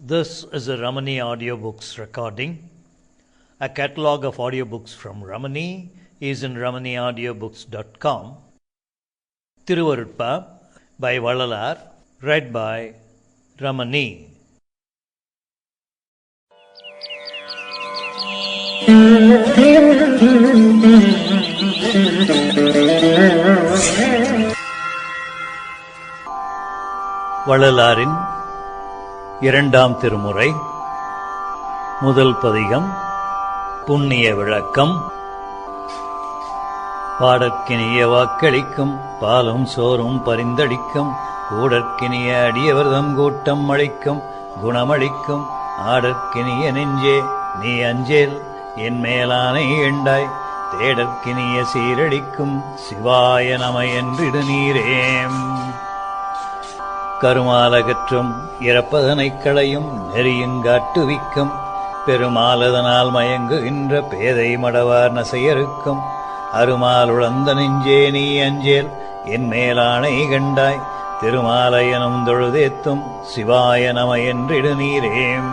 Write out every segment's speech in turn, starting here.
This is a Ramani Audiobooks recording. A catalogue of audiobooks from Ramani is in ramaniaudiobooks.com. Thiruvarutpa by Valalar, read by Ramani. வள்ளலாரின் இரண்டாம் திருமுறை, முதல் பதிகம், புண்ணிய விளக்கம். பாடற்கினிய வாக்களிக்கும் பாலும் சோறும் பரிந்தடிக்கும் கூடற்கினிய அடியவர்தம் கூட்டம் அளிக்கும் குணமளிக்கும் ஆடற்கினிய நெஞ்சே நீ அஞ்சேல் என் மேலானை எண்டாய் தேடற்கினிய சீரடிக்கும் சிவாய நம என்றிடு நீரேம். கருமாலகற்றும் இறப்பதனைக் களையும் நெறியுங்காட்டுவிக்கும் பெருமாலதனால் மயங்குகின்ற பேதை மடவார் நசையறுக்கும் அருமால் உழந்த நெஞ்சே நீ அஞ்சேல் என் மேலானை கண்டாய் திருமாலையனும் தொழுதேத்தும் சிவாய நம என்றிடு நீரேம்.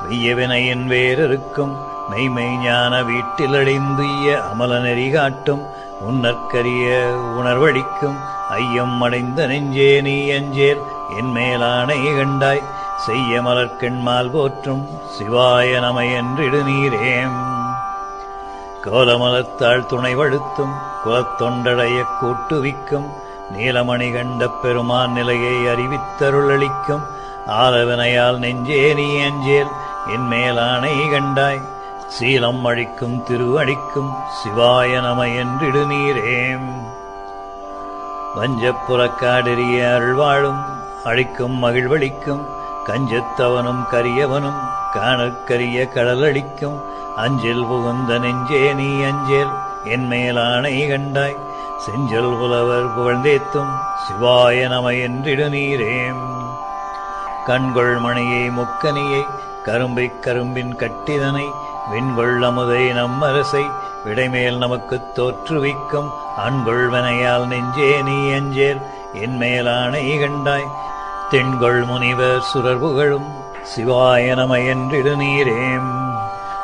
வெய்யவினையின் வேறிருக்கும் மெய்மை ஞான வீட்டிலடைந்துய்ய அமல நெறி காட்டும் உன்னற்கரிய உணர்வழிக்கும் ஐயம் அடைந்த நெஞ்சே நீ அஞ்சேல் என் மேலானை கண்டாய் செய்ய மலர்கெண்மால் போற்றும் சிவாய நம என்றிடு நீரேம். கோலமலத்தாள் துணை வழுத்தும் குலத்தொண்டடைய கூட்டுவிக்கும் நீலமணி கண்ட பெருமான் நிலையை அறிவித்தருளளிக்கும் ஆலவினையால் நெஞ்சே நீ அஞ்சேல் என் மேலானை கண்டாய் சீலம் அழிக்கும் திருவழிக்கும் சிவாய நம என்றிடு நீரேம். வஞ்சப்புறக்காடெறிய அருள்வாழும் அழிக்கும் மகிழ்வளிக்கும் கஞ்சத்தவனும் கரியவனும் காணற்கரிய கடலளிக்கும் அஞ்சல் புகுந்த நெஞ்சே நீ அஞ்சேல் என் மேலானை கண்டாய் செஞ்சல் புலவர் புகழ்ந்தேத்தும் சிவாய நம என்றிடு நீரேம். கண்கொள் மணியை முக்கனியை கரும்பைக் கரும்பின் கட்டிதனை விண்கொள் அமுதை நம்மரசை விடைமேல் நமக்குத் தோற்றுவிக்கும் அண்கொள் வனையால் நெஞ்சே நீ அஞ்சேல் என் மேலானை கண்டாய் தென்கொள் முனிவர் சுரர் புகழும் சிவாய நம என்றிடு நீரேம்.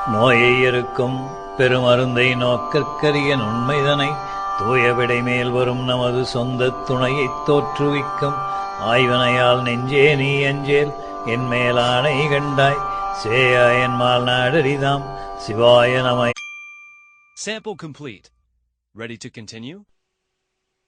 நோயை இருக்கும் பெருமருந்தை நோக்கற்கரிய நுண்மைதனை தூய விடைமேல் வரும் நமது சொந்த துணையைத் தோற்றுவிக்கும் ஆய்வனையால் நெஞ்சே நீ அஞ்சேல் என் மேலானை கண்டாய் சேயாயன்மால் நாடரிதாம் சிவாய நம. Sample complete. Ready to continue?